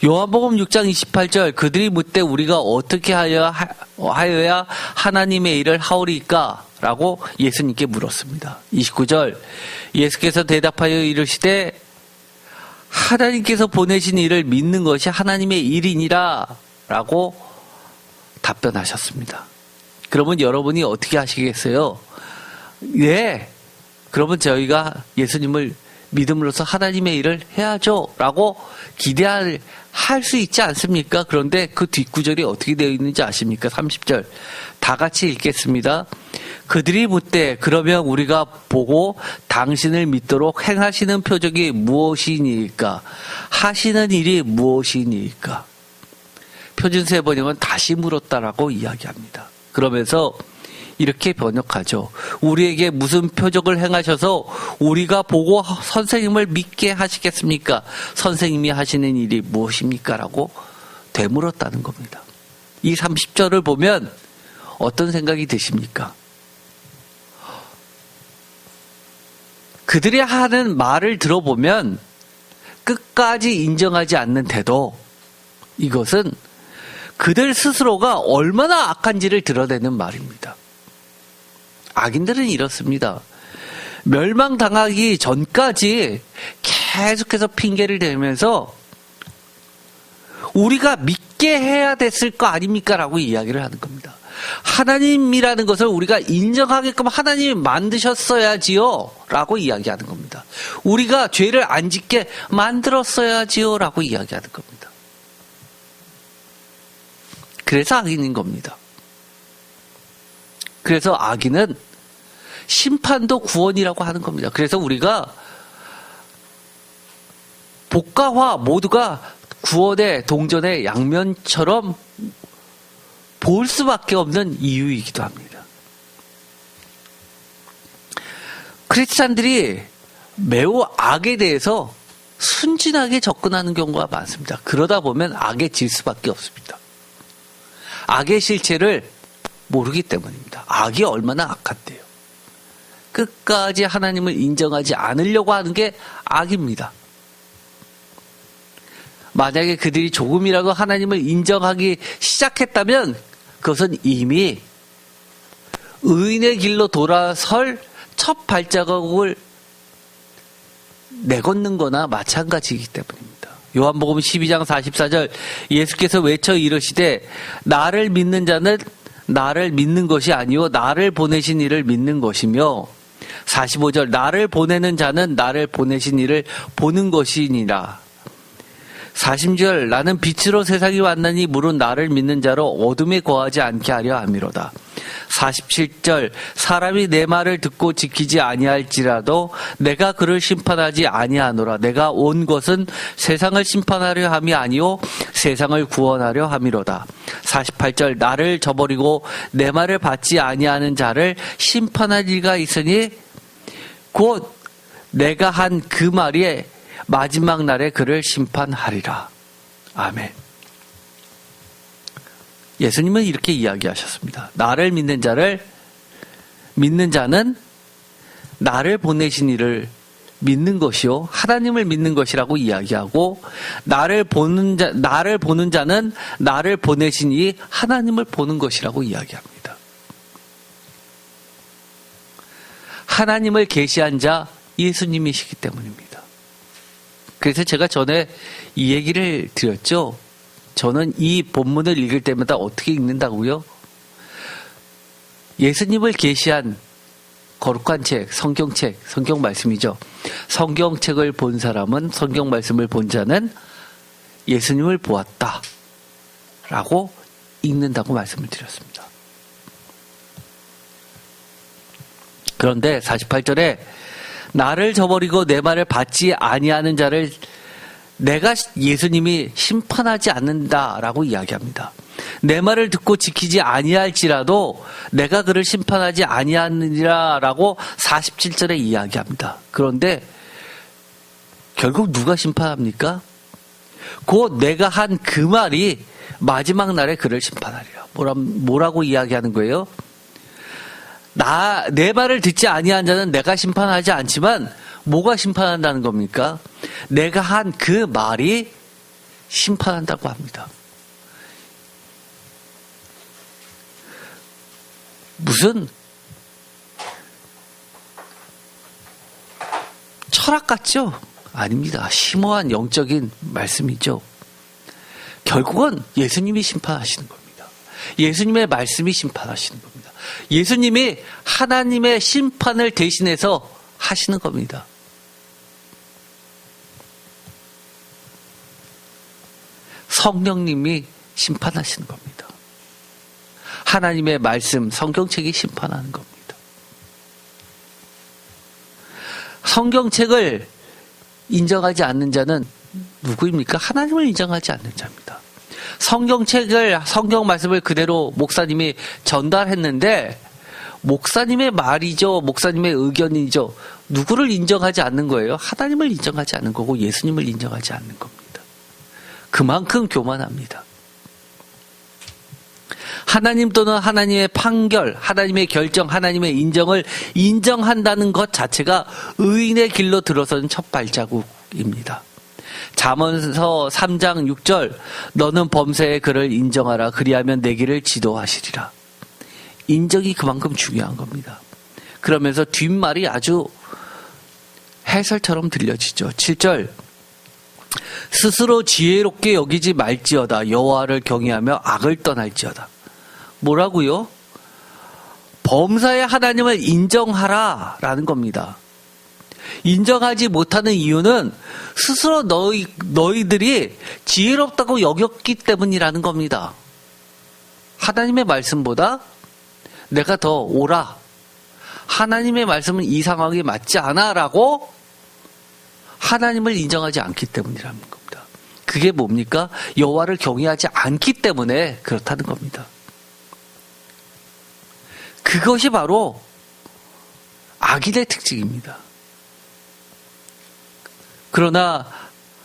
요한복음 6장 28절 그들이 묻되 우리가 어떻게 하여야 하나님의 일을 하오리까? 라고 예수님께 물었습니다. 29절 예수께서 대답하여 이르시되 하나님께서 보내신 일을 믿는 것이 하나님의 일이니라 라고 답변하셨습니다. 그러면 여러분이 어떻게 하시겠어요? 네, 그러면 저희가 예수님을 믿음으로써 하나님의 일을 해야죠 라고 기대할 수 있지 않습니까? 그런데 그 뒷구절이 어떻게 되어 있는지 아십니까? 30절 다 같이 읽겠습니다. 그들이 묻되 그러면 우리가 보고 당신을 믿도록 행하시는 표적이 무엇이니까? 하시는 일이 무엇이니까? 표준세 번역은 다시 물었다라고 이야기합니다. 그러면서 이렇게 번역하죠. 우리에게 무슨 표적을 행하셔서 우리가 보고 선생님을 믿게 하시겠습니까? 선생님이 하시는 일이 무엇입니까? 라고 되물었다는 겁니다. 이 30절을 보면 어떤 생각이 드십니까? 그들이 하는 말을 들어보면 끝까지 인정하지 않는데도 이것은 그들 스스로가 얼마나 악한지를 드러내는 말입니다. 악인들은 이렇습니다. 멸망당하기 전까지 계속해서 핑계를 대면서 우리가 믿게 해야 됐을 거 아닙니까? 라고 이야기를 하는 겁니다. 하나님이라는 것을 우리가 인정하게끔 하나님이 만드셨어야지요 라고 이야기하는 겁니다. 우리가 죄를 안 짓게 만들었어야지요 라고 이야기하는 겁니다. 그래서 악인인 겁니다. 그래서 악인은 심판도 구원이라고 하는 겁니다. 그래서 우리가 복과 화 모두가 구원의 동전의 양면처럼 볼 수밖에 없는 이유이기도 합니다. 크리스찬들이 매우 악에 대해서 순진하게 접근하는 경우가 많습니다. 그러다 보면 악에 질 수밖에 없습니다. 악의 실체를 모르기 때문입니다. 악이 얼마나 악한데요. 끝까지 하나님을 인정하지 않으려고 하는 게 악입니다. 만약에 그들이 조금이라도 하나님을 인정하기 시작했다면 그것은 이미 의인의 길로 돌아설 첫 발자국을 내걷는 거나 마찬가지이기 때문입니다. 요한복음 12장 44절 예수께서 외쳐 이르시되 나를 믿는 자는 나를 믿는 것이 아니요 나를 보내신 이를 믿는 것이며 45절 나를 보내는 자는 나를 보내신 이를 보는 것이니라. 40절 나는 빛으로 세상에 왔나니 물은 나를 믿는 자로 어둠에 거하지 않게 하려 함이로다. 47절 사람이 내 말을 듣고 지키지 아니할지라도 내가 그를 심판하지 아니하노라. 내가 온 것은 세상을 심판하려 함이 아니요 세상을 구원하려 함이로다. 48절 나를 저버리고 내 말을 받지 아니하는 자를 심판할 이가 있으니 곧 내가 한 그 말이 마지막 날에 그를 심판하리라. 아멘. 예수님은 이렇게 이야기하셨습니다. 나를 믿는 자는 나를 보내신 이를 믿는 것이요 하나님을 믿는 것이라고 이야기하고 나를 보는 자는 나를 보내신 이 하나님을 보는 것이라고 이야기합니다. 하나님을 계시한 자 예수님이시기 때문입니다. 그래서 제가 전에 이 얘기를 드렸죠. 저는 이 본문을 읽을 때마다 어떻게 읽는다고요? 예수님을 계시한 거룩한 책, 성경책, 성경 말씀이죠. 성경책을 본 사람은, 성경 말씀을 본 자는 예수님을 보았다 라고 읽는다고 말씀을 드렸습니다. 그런데 48절에 나를 저버리고 내 말을 받지 아니하는 자를 내가 예수님이 심판하지 않는다라고 이야기합니다. 내 말을 듣고 지키지 아니할지라도 내가 그를 심판하지 아니하느니라라고 47절에 이야기합니다. 그런데 결국 누가 심판합니까? 곧 내가 한 그 말이 마지막 날에 그를 심판하리라. 뭐라고 이야기하는 거예요? 내 말을 듣지 아니한 자는 내가 심판하지 않지만 뭐가 심판한다는 겁니까? 내가 한 그 말이 심판한다고 합니다. 무슨 철학 같죠? 아닙니다. 심오한 영적인 말씀이죠. 결국은 예수님이 심판하시는 겁니다. 예수님의 말씀이 심판하시는 겁니다. 예수님이 하나님의 심판을 대신해서 하시는 겁니다. 성령님이 심판하시는 겁니다. 하나님의 말씀, 성경책이 심판하는 겁니다. 성경책을 인정하지 않는 자는 누구입니까? 하나님을 인정하지 않는 자입니다. 성경책을, 성경 말씀을 그대로 목사님이 전달했는데 목사님의 말이죠. 목사님의 의견이죠. 누구를 인정하지 않는 거예요? 하나님을 인정하지 않는 거고 예수님을 인정하지 않는 겁니다. 그만큼 교만합니다. 하나님 또는 하나님의 판결, 하나님의 결정, 하나님의 인정을 인정한다는 것 자체가 의인의 길로 들어서는 첫 발자국입니다. 잠언서 3장 6절 너는 범사의 그를 인정하라 그리하면 내 길을 지도하시리라. 인정이 그만큼 중요한 겁니다. 그러면서 뒷말이 아주 해설처럼 들려지죠. 7절 스스로 지혜롭게 여기지 말지어다 여호와를 경외하며 악을 떠날지어다. 뭐라고요? 범사의 하나님을 인정하라 라는 겁니다. 인정하지 못하는 이유는 스스로 너희들이 지혜롭다고 여겼기 때문이라는 겁니다. 하나님의 말씀보다 내가 더 옳아. 하나님의 말씀은 이 상황에 맞지 않아 라고 하나님을 인정하지 않기 때문이라는 겁니다. 그게 뭡니까? 여호와를 경외하지 않기 때문에 그렇다는 겁니다. 그것이 바로 악인의 특징입니다. 그러나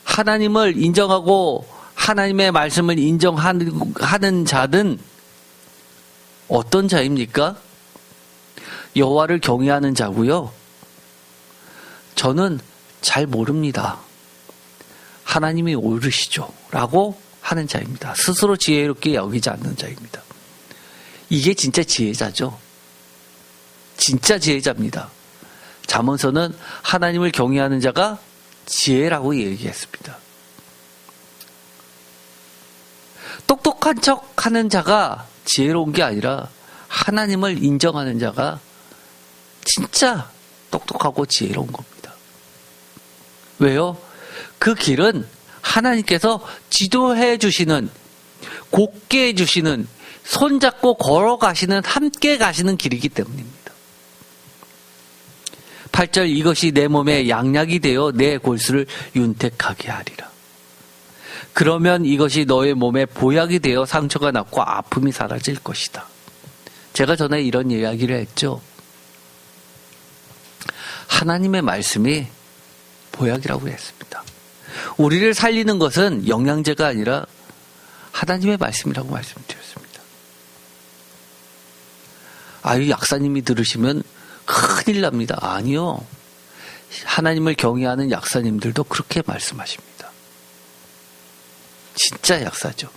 하나님을 인정하고 하나님의 말씀을 인정하는 자는 어떤 자입니까? 여호와를 경외하는 자고요. 저는 잘 모릅니다. 하나님이 옳으시죠. 라고 하는 자입니다. 스스로 지혜롭게 여기지 않는 자입니다. 이게 진짜 지혜자죠. 진짜 지혜자입니다. 잠언서는 하나님을 경외하는 자가 지혜라고 얘기했습니다. 똑똑한 척 하는 자가 지혜로운 게 아니라 하나님을 인정하는 자가 진짜 똑똑하고 지혜로운 겁니다. 왜요? 그 길은 하나님께서 지도해 주시는, 곧게 해 주시는, 손잡고 걸어가시는, 함께 가시는 길이기 때문입니다. 8절 이것이 내 몸에 양약이 되어 내 골수를 윤택하게 하리라. 그러면 이것이 너의 몸에 보약이 되어 상처가 낫고 아픔이 사라질 것이다. 제가 전에 이런 이야기를 했죠. 하나님의 말씀이 보약이라고 했습니다. 우리를 살리는 것은 영양제가 아니라 하나님의 말씀이라고 말씀드렸습니다. 아유, 약사님이 들으시면 큰일 납니다. 아니요. 하나님을 경외하는 약사님들도 그렇게 말씀하십니다. 진짜 약사죠.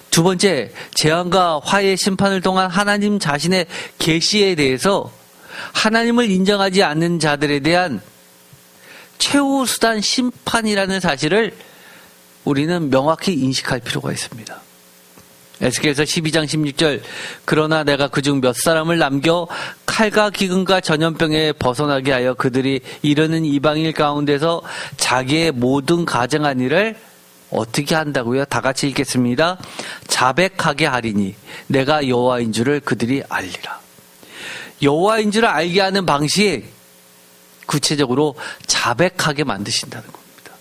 두 번째, 재앙과 화해의 심판을 통한 하나님 자신의 계시에 대해서 하나님을 인정하지 않는 자들에 대한 최후수단 심판이라는 사실을 우리는 명확히 인식할 필요가 있습니다. 에스겔서 12장 16절 그러나 내가 그중 몇 사람을 남겨 칼과 기근과 전염병에 벗어나게 하여 그들이 이르는 이방인 가운데서 자기의 모든 가정한 일을 어떻게 한다고요? 다 같이 읽겠습니다. 자백하게 하리니 내가 여호와인 줄을 그들이 알리라. 여호와인 줄을 알게 하는 방식, 구체적으로 자백하게 만드신다는 겁니다.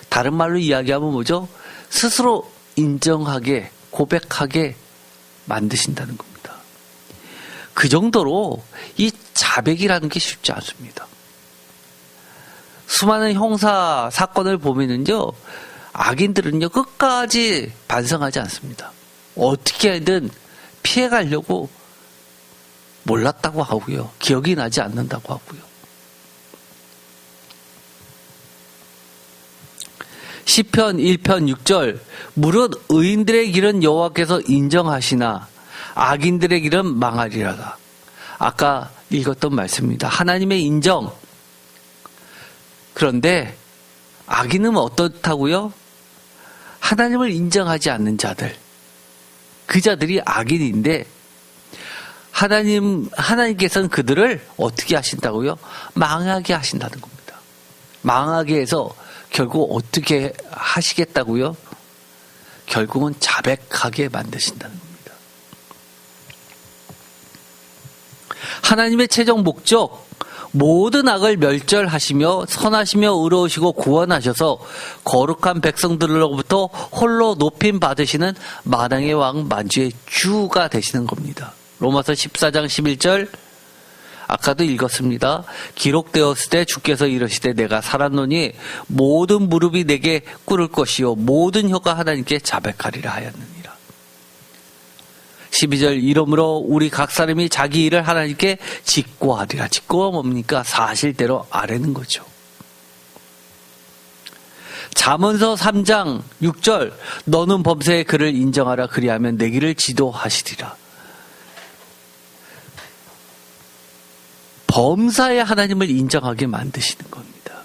다른 말로 이야기하면 뭐죠? 스스로 인정하게, 고백하게 만드신다는 겁니다. 그 정도로 이 자백이라는 게 쉽지 않습니다. 수많은 형사 사건을 보면은요, 악인들은요, 끝까지 반성하지 않습니다. 어떻게든 피해가려고 몰랐다고 하고요. 기억이 나지 않는다고 하고요. 시편 1편 6절 무릇 의인들의 길은 여호와께서 인정하시나 악인들의 길은 망하리라다. 아까 읽었던 말씀입니다. 하나님의 인정. 그런데 악인은 어떻다고요? 하나님을 인정하지 않는 자들. 그 자들이 악인인데 하나님께서는 그들을 어떻게 하신다고요? 망하게 하신다는 겁니다. 망하게 해서 결국 어떻게 하시겠다고요? 결국은 자백하게 만드신다는 겁니다. 하나님의 최종 목적, 모든 악을 멸절하시며 선하시며 의로우시고 구원하셔서 거룩한 백성들로부터 홀로 높임 받으시는 만왕의 왕 만주의 주가 되시는 겁니다. 로마서 14장 11절 아까도 읽었습니다. 기록되었을 때 주께서 이르시되 내가 살았노니 모든 무릎이 내게 꿇을 것이요 모든 혀가 하나님께 자백하리라 하였느니라. 12절 이러므로 우리 각 사람이 자기 일을 하나님께 직고하리라. 직고가 뭡니까? 사실대로 아뢰는 거죠. 잠언서 3장 6절 너는 범사의 그를 인정하라. 그리하면 내 길을 지도하시리라. 범사의 하나님을 인정하게 만드시는 겁니다.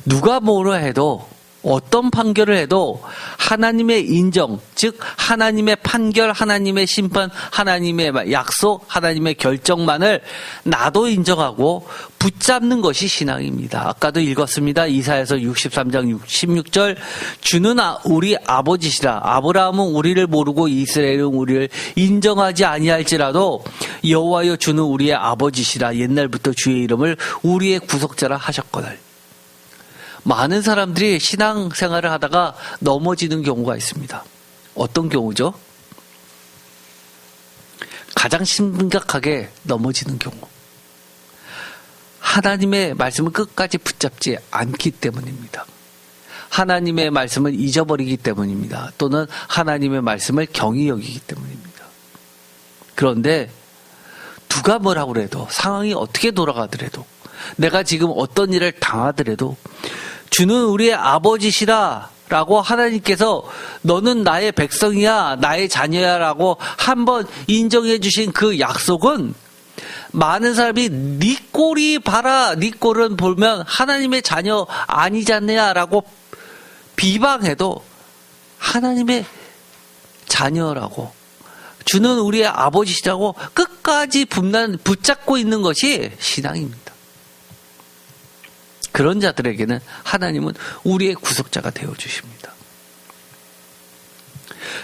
누가 뭐라 해도 어떤 판결을 해도 하나님의 인정, 즉 하나님의 판결, 하나님의 심판, 하나님의 약속, 하나님의 결정만을 나도 인정하고 붙잡는 것이 신앙입니다. 아까도 읽었습니다. 이사야서 63장 16절 주는 우리 아버지시라. 아브라함은 우리를 모르고 이스라엘은 우리를 인정하지 아니할지라도 여호와여 주는 우리의 아버지시라. 옛날부터 주의 이름을 우리의 구속자라 하셨거늘. 많은 사람들이 신앙생활을 하다가 넘어지는 경우가 있습니다. 어떤 경우죠? 가장 심각하게 넘어지는 경우. 하나님의 말씀을 끝까지 붙잡지 않기 때문입니다. 하나님의 말씀을 잊어버리기 때문입니다. 또는 하나님의 말씀을 경히 여기기 때문입니다. 그런데 누가 뭐라고 해도 상황이 어떻게 돌아가더라도 내가 지금 어떤 일을 당하더라도 주는 우리의 아버지시라 라고 하나님께서 너는 나의 백성이야 나의 자녀야 라고 한번 인정해 주신 그 약속은 많은 사람이 네 꼴이 봐라 네 꼴은 보면 하나님의 자녀 아니잖냐 라고 비방해도 하나님의 자녀라고 주는 우리의 아버지시라고 끝까지 붙잡고 있는 것이 신앙입니다. 그런 자들에게는 하나님은 우리의 구속자가 되어주십니다.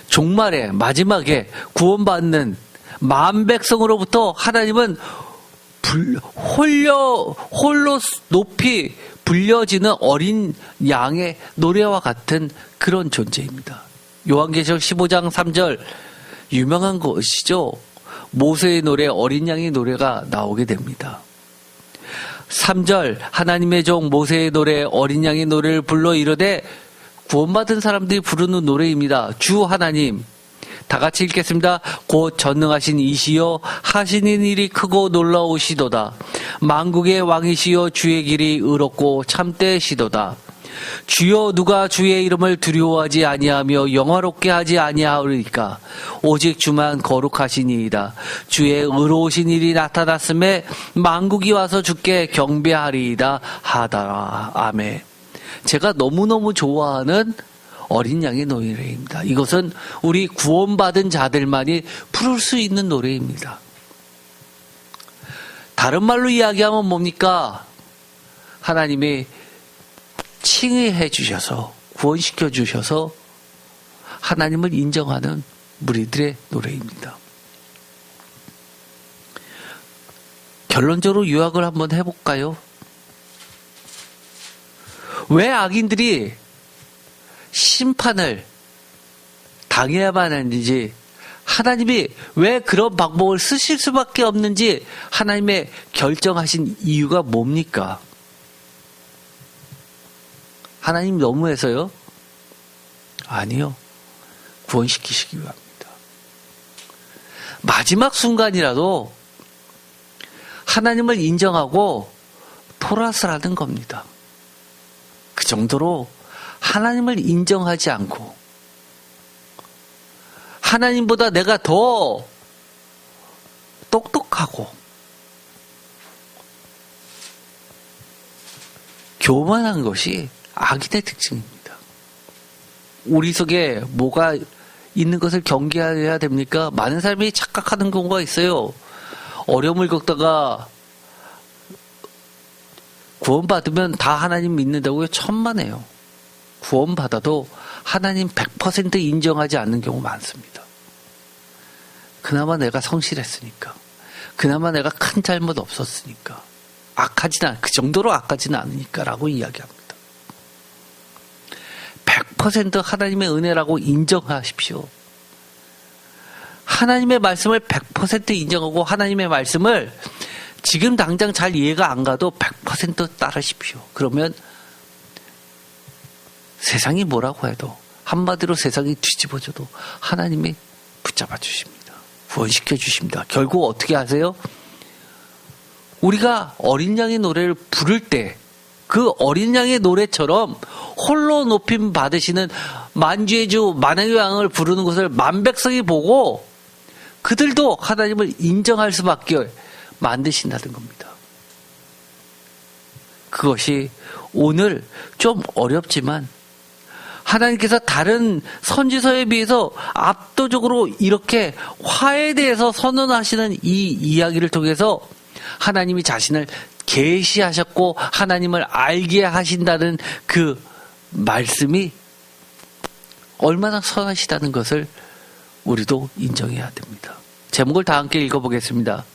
종말에 마지막에 구원받는 만 백성으로부터 하나님은 홀로 높이 불려지는 어린 양의 노래와 같은 그런 존재입니다. 요한계시록 15장 3절 유명한 것이죠. 모세의 노래, 어린 양의 노래가 나오게 됩니다. 3절 하나님의 종 모세의 노래 어린 양의 노래를 불러 이르되 구원받은 사람들이 부르는 노래입니다. 주 하나님 다 같이 읽겠습니다. 곧 전능하신 이시여 하시는 일이 크고 놀라우시도다. 만국의 왕이시여 주의 길이 의롭고 참되시도다. 주여 누가 주의 이름을 두려워하지 아니하며 영화롭게 하지 아니하오리까. 오직 주만 거룩하시니이다. 주의 의로우신 일이 나타났음에 만국이 와서 주께 경배하리이다 하더라. 아멘. 제가 너무너무 좋아하는 어린 양의 노래입니다. 이것은 우리 구원받은 자들만이 부를 수 있는 노래입니다. 다른 말로 이야기하면 뭡니까? 하나님이 칭의해 주셔서 구원시켜 주셔서 하나님을 인정하는 무리들의 노래입니다. 결론적으로 요약을 한번 해볼까요? 왜 악인들이 심판을 당해야만 하는지, 하나님이 왜 그런 방법을 쓰실 수밖에 없는지 하나님의 결정하신 이유가 뭡니까? 하나님 너무해서요? 아니요. 구원시키시기 위함입니다. 마지막 순간이라도 하나님을 인정하고 돌아서라는 겁니다. 그 정도로 하나님을 인정하지 않고 하나님보다 내가 더 똑똑하고 교만한 것이 악인의 특징입니다. 우리 속에 뭐가 있는 것을 경계해야 됩니까? 많은 사람이 착각하는 경우가 있어요. 어려움을 겪다가 구원받으면 다 하나님 믿는다고요? 천만에요. 구원받아도 하나님 100% 인정하지 않는 경우 많습니다. 그나마 내가 성실했으니까, 그나마 내가 큰 잘못 없었으니까, 그 정도로 악하지는 않으니까 라고 이야기합니다. 100% 하나님의 은혜라고 인정하십시오. 하나님의 말씀을 100% 인정하고 하나님의 말씀을 지금 당장 잘 이해가 안 가도 100% 따르십시오. 그러면 세상이 뭐라고 해도, 한마디로 세상이 뒤집어져도 하나님이 붙잡아 주십니다. 구원시켜 주십니다. 결국 어떻게 하세요? 우리가 어린 양의 노래를 부를 때 그 어린 양의 노래처럼 홀로 높임 받으시는 만주의 주 만왕의 왕을 부르는 것을 만백성이 보고 그들도 하나님을 인정할 수밖에 만드신다는 겁니다. 그것이 오늘 좀 어렵지만 하나님께서 다른 선지서에 비해서 압도적으로 이렇게 화에 대해서 선언하시는 이 이야기를 통해서 하나님이 자신을 계시하셨고 하나님을 알게 하신다는 그 말씀이 얼마나 선하시다는 것을 우리도 인정해야 됩니다. 제목을 다 함께 읽어보겠습니다.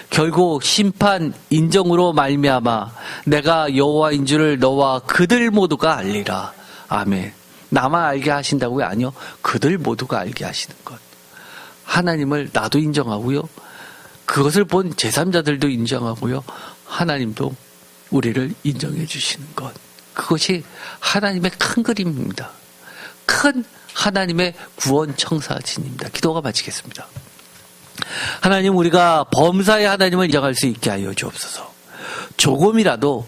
결국 심판 인정으로 말미암아 내가 여호와인 줄을 너와 그들 모두가 알리라. 아멘. 나만 알게 하신다고요? 아니요. 그들 모두가 알게 하시는 것. 하나님을 나도 인정하고요. 그것을 본 제3자들도 인정하고요. 하나님도 우리를 인정해 주시는 것. 그것이 하나님의 큰 그림입니다. 큰 하나님의 구원 청사진입니다. 기도가 마치겠습니다. 하나님, 우리가 범사의 하나님을 인정할 수 있게 하여 주옵소서. 조금이라도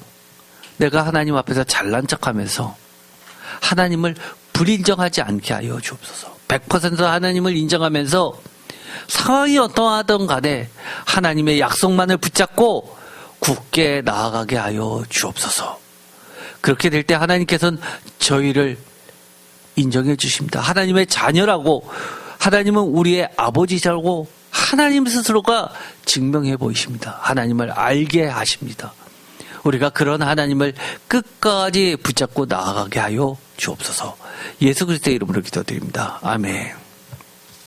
내가 하나님 앞에서 잘난 척하면서 하나님을 불인정하지 않게 하여 주옵소서. 100% 하나님을 인정하면서 상황이 어떠하든 간에 하나님의 약속만을 붙잡고 굳게 나아가게 하여 주옵소서. 그렇게 될 때 하나님께서는 저희를 인정해 주십니다. 하나님의 자녀라고, 하나님은 우리의 아버지라고 하나님 스스로가 증명해 보이십니다. 하나님을 알게 하십니다. 우리가 그런 하나님을 끝까지 붙잡고 나아가게 하여 주옵소서. 예수 그리스도의 이름으로 기도드립니다. 아멘.